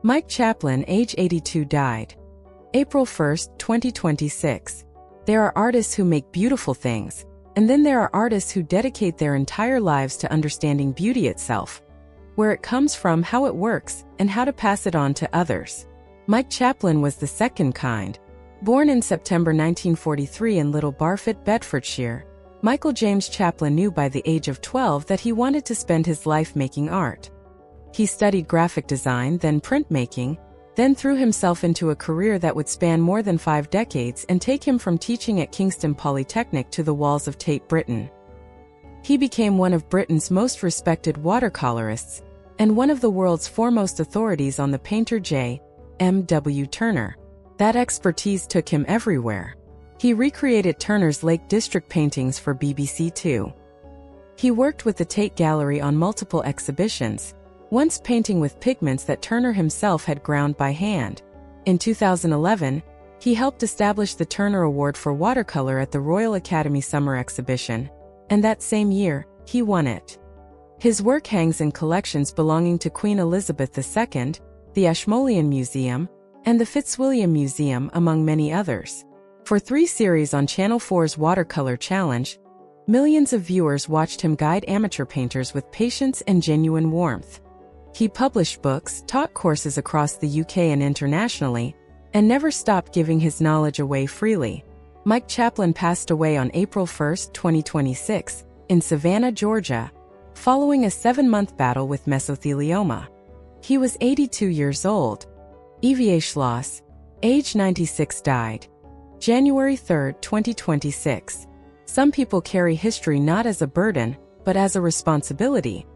Mike Chaplin, age 82, died. April 1, 2026. There are artists who make beautiful things, and then there are artists who dedicate their entire lives to understanding beauty itself, where it comes from, how it works, and how to pass it on to others. Mike Chaplin was the second kind. Born in September 1943 in Little Barfoot, Bedfordshire, Michael James Chaplin knew by the age of 12 that he wanted to spend his life making art. He studied graphic design, then printmaking, then threw himself into a career that would span more than 5 decades and take him from teaching at Kingston Polytechnic to the walls of Tate Britain. He became one of Britain's most respected watercolorists and one of the world's foremost authorities on the painter J.M.W. Turner. That expertise took him everywhere. He recreated Turner's Lake District paintings for BBC Two. He worked with the Tate Gallery on multiple exhibitions, once painting with pigments that Turner himself had ground by hand. In 2011, he helped establish the Turner Award for Watercolor at the Royal Academy Summer Exhibition, and that same year, he won it. His work hangs in collections belonging to Queen Elizabeth II, the Ashmolean Museum, and the Fitzwilliam Museum, among many others. For 3 series on Channel 4's Watercolor Challenge, millions of viewers watched him guide amateur painters with patience and genuine warmth. He published books, taught courses across the UK and internationally, and never stopped giving his knowledge away freely. Mike Chaplin passed away on April 1, 2026, in Savannah, Georgia, following a 7-month battle with mesothelioma. He was 82 years old. Eva Schloss, age 96, died. January 3, 2026. Some people carry history not as a burden, but as a responsibility.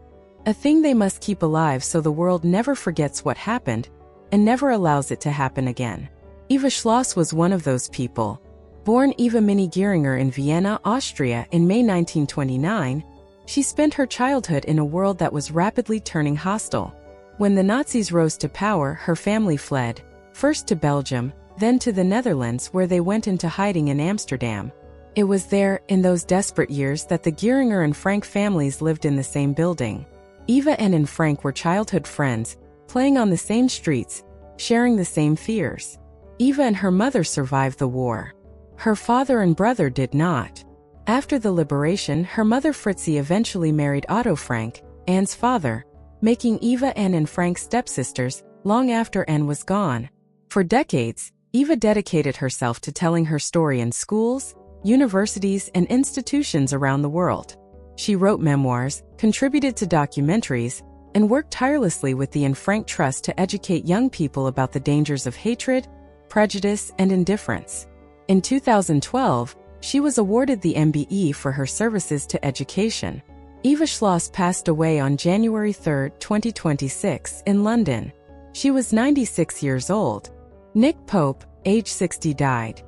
A thing they must keep alive so the world never forgets what happened, and never allows it to happen again. Eva Schloss was one of those people. Born Eva Minnie Geringer in Vienna, Austria in May 1929, she spent her childhood in a world that was rapidly turning hostile. When the Nazis rose to power, her family fled, first to Belgium, then to the Netherlands, where they went into hiding in Amsterdam. It was there, in those desperate years, that the Geringer and Frank families lived in the same building. Eva and Frank were childhood friends, playing on the same streets, sharing the same fears. Eva and her mother survived the war. Her father and brother did not. After the liberation, her mother Fritzi eventually married Otto Frank, Anne's father, making Eva Anne and Frank stepsisters, long after Anne was gone. For decades, Eva dedicated herself to telling her story in schools, universities, and institutions around the world. She wrote memoirs, contributed to documentaries, and worked tirelessly with the Anne Frank Trust to educate young people about the dangers of hatred, prejudice, and indifference. In 2012, she was awarded the MBE for her services to education. Eva Schloss passed away on January 3, 2026, in London. She was 96 years old. Nick Pope, age 60, died.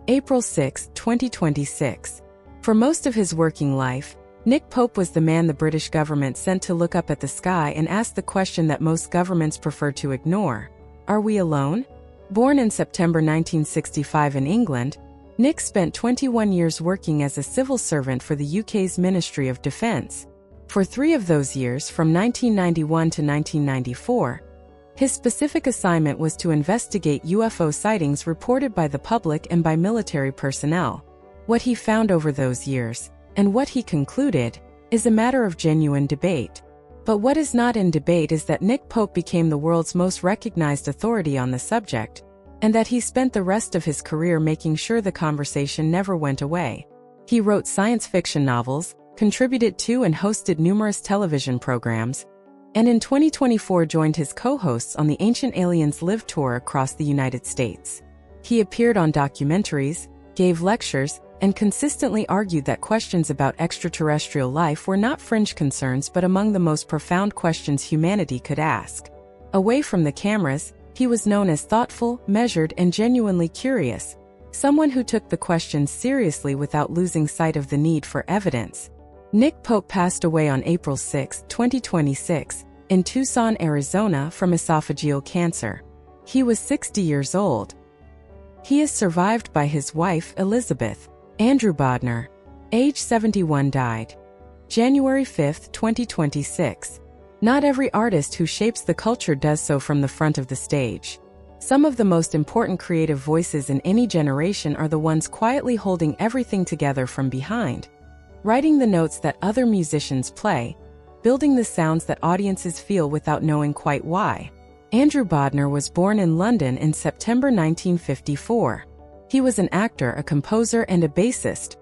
April 6, 2026. For most of his working life, Nick Pope was the man the British government sent to look up at the sky and ask the question that most governments prefer to ignore: are we alone? Born in September 1965 in England, Nick spent 21 years working as a civil servant for the UK's Ministry of Defence. For 3 of those years, from 1991 to 1994, his specific assignment was to investigate UFO sightings reported by the public and by military personnel. What he found over those years, and what he concluded, is a matter of genuine debate. But what is not in debate is that Nick Pope became the world's most recognized authority on the subject, and that he spent the rest of his career making sure the conversation never went away. He wrote science fiction novels, contributed to and hosted numerous television programs, and in 2024 joined his co-hosts on the Ancient Aliens Live tour across the United States. He appeared on documentaries, gave lectures, and consistently argued that questions about extraterrestrial life were not fringe concerns but among the most profound questions humanity could ask. Away from the cameras, he was known as thoughtful, measured, and genuinely curious, someone who took the questions seriously without losing sight of the need for evidence. Nick Pope passed away on April 6, 2026, in Tucson, Arizona from esophageal cancer. He was 60 years old. He is survived by his wife, Elizabeth. Andrew Bodnar, age 71, died. January 5, 2026. Not every artist who shapes the culture does so from the front of the stage. Some of the most important creative voices in any generation are the ones quietly holding everything together from behind, writing the notes that other musicians play, building the sounds that audiences feel without knowing quite why. Andrew Bodnar was born in London in September 1954. He was an actor, a composer, and a bassist,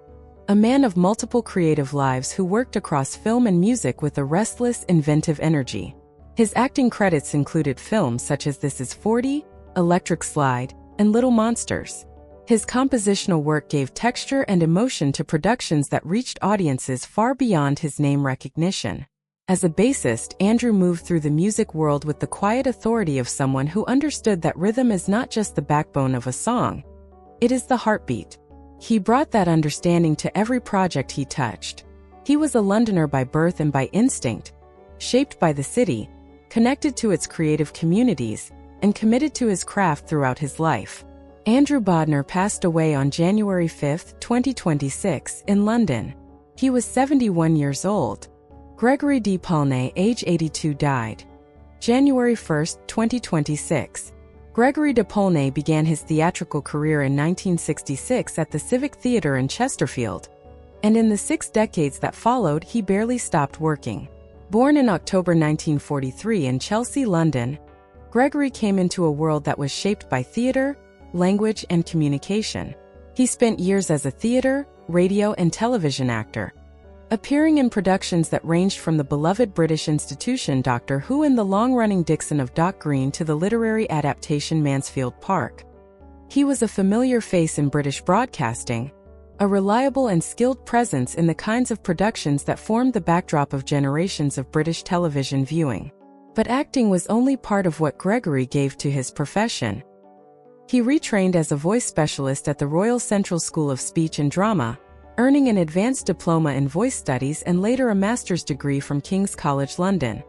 a man of multiple creative lives who worked across film and music with a restless, inventive energy. His acting credits included films such as This Is 40, Electric Slide, and Little Monsters. His compositional work gave texture and emotion to productions that reached audiences far beyond his name recognition. As a bassist, Andrew moved through the music world with the quiet authority of someone who understood that rhythm is not just the backbone of a song, it is the heartbeat. He brought that understanding to every project he touched. He was a Londoner by birth and by instinct, shaped by the city, connected to its creative communities, and committed to his craft throughout his life. Andrew Bodnar passed away on January 5, 2026, in London. He was 71 years old. Gregory de Polnay, age 82, died. January 1, 2026. Gregory de Polnay began his theatrical career in 1966 at the Civic Theatre in Chesterfield, and in the 6 decades that followed, he barely stopped working. Born in October 1943 in Chelsea, London, Gregory came into a world that was shaped by theatre, language, and communication. He spent years as a theatre, radio, and television actor, appearing in productions that ranged from the beloved British institution Doctor Who and the long-running Dixon of Dock Green to the literary adaptation Mansfield Park. He was a familiar face in British broadcasting, a reliable and skilled presence in the kinds of productions that formed the backdrop of generations of British television viewing. But acting was only part of what Gregory gave to his profession. He retrained as a voice specialist at the Royal Central School of Speech and Drama, earning an advanced diploma in voice studies and later a master's degree from King's College London.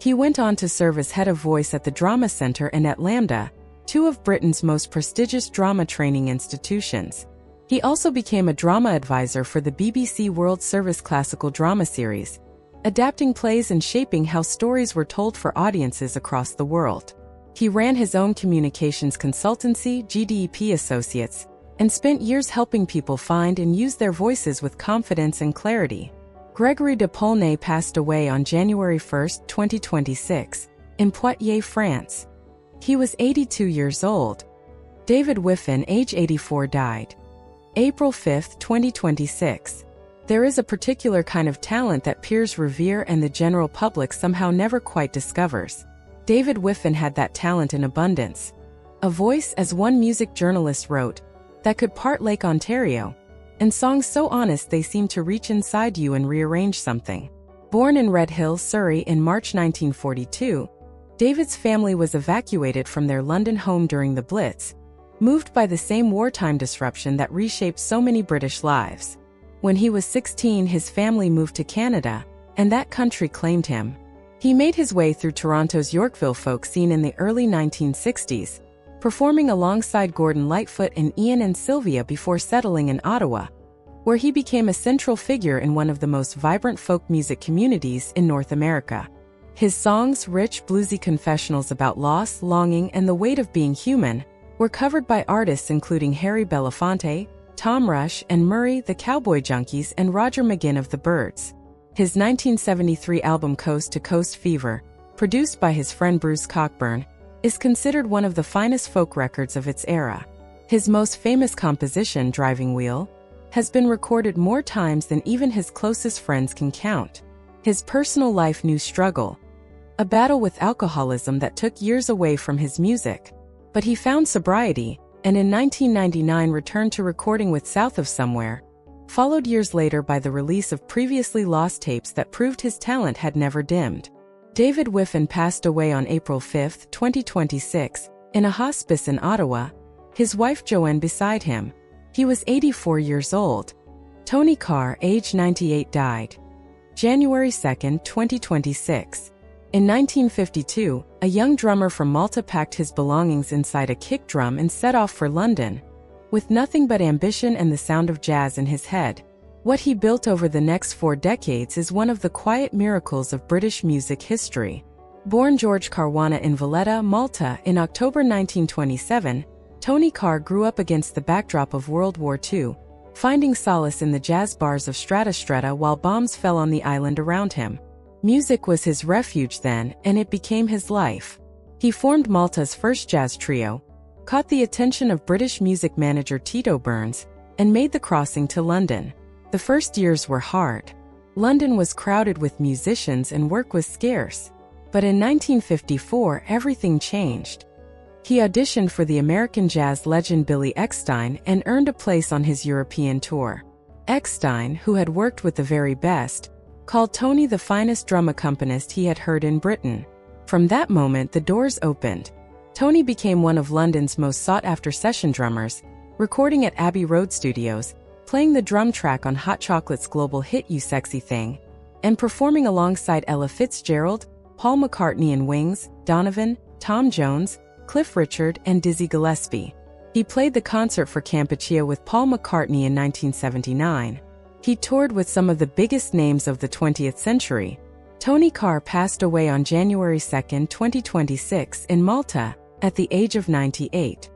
He went on to serve as head of voice at the Drama Centre and at LAMDA, two of Britain's most prestigious drama training institutions. He also became a drama advisor for the BBC World Service classical drama series, adapting plays and shaping how stories were told for audiences across the world. He ran his own communications consultancy, GDEP Associates, and spent years helping people find and use their voices with confidence and clarity. Gregory de Polnay passed away on January 1, 2026, in Poitiers, France. He was 82 years old. David Wiffen, age 84, died. April 5, 2026. There is a particular kind of talent that peers revere and the general public somehow never quite discovers. David Wiffen had that talent in abundance. A voice, as one music journalist wrote, that could part Lake Ontario, and songs so honest they seemed to reach inside you and rearrange something. Born in Red Hill, Surrey in March 1942, David's family was evacuated from their London home during the Blitz, moved by the same wartime disruption that reshaped so many British lives. When he was 16, his family moved to Canada, and that country claimed him. He made his way through Toronto's Yorkville folk scene in the early 1960s, performing alongside Gordon Lightfoot and Ian and Sylvia before settling in Ottawa, where he became a central figure in one of the most vibrant folk music communities in North America. His songs, rich, bluesy confessionals about loss, longing, and the weight of being human, were covered by artists including Harry Belafonte, Tom Rush, and Murray, the Cowboy Junkies, and Roger McGinn of the Byrds. His 1973 album Coast to Coast Fever, produced by his friend Bruce Cockburn, is considered one of the finest folk records of its era. His most famous composition, Driving Wheel, has been recorded more times than even his closest friends can count. His personal life knew struggle, a battle with alcoholism that took years away from his music. But he found sobriety, and in 1999 returned to recording with South of Somewhere, followed years later by the release of previously lost tapes that proved his talent had never dimmed. David Wiffen passed away on April 5, 2026, in a hospice in Ottawa, his wife Joanne beside him. He was 84 years old. Tony Carr, age 98, died. January 2, 2026. In 1952, a young drummer from Malta packed his belongings inside a kick drum and set off for London, with nothing but ambition and the sound of jazz in his head. What he built over the next 4 decades is one of the quiet miracles of British music history. Born George Caruana in Valletta, Malta, in October 1927, Tony Carr grew up against the backdrop of World War II, finding solace in the jazz bars of Strata while bombs fell on the island around him. Music was his refuge then, and it became his life. He formed Malta's first jazz trio, caught the attention of British music manager Tito Burns, and made the crossing to London. The first years were hard. London was crowded with musicians and work was scarce. But in 1954, everything changed. He auditioned for the American jazz legend Billy Eckstine and earned a place on his European tour. Eckstine, who had worked with the very best, called Tony the finest drum accompanist he had heard in Britain. From that moment, the doors opened. Tony became one of London's most sought-after session drummers, recording at Abbey Road Studios, playing the drum track on Hot Chocolate's global hit You Sexy Thing, and performing alongside Ella Fitzgerald, Paul McCartney and Wings, Donovan, Tom Jones, Cliff Richard, and Dizzy Gillespie. He played the concert for Kampuchea with Paul McCartney in 1979. He toured with some of the biggest names of the 20th century. Tony Carr passed away on January 2, 2026, in Malta, at the age of 98.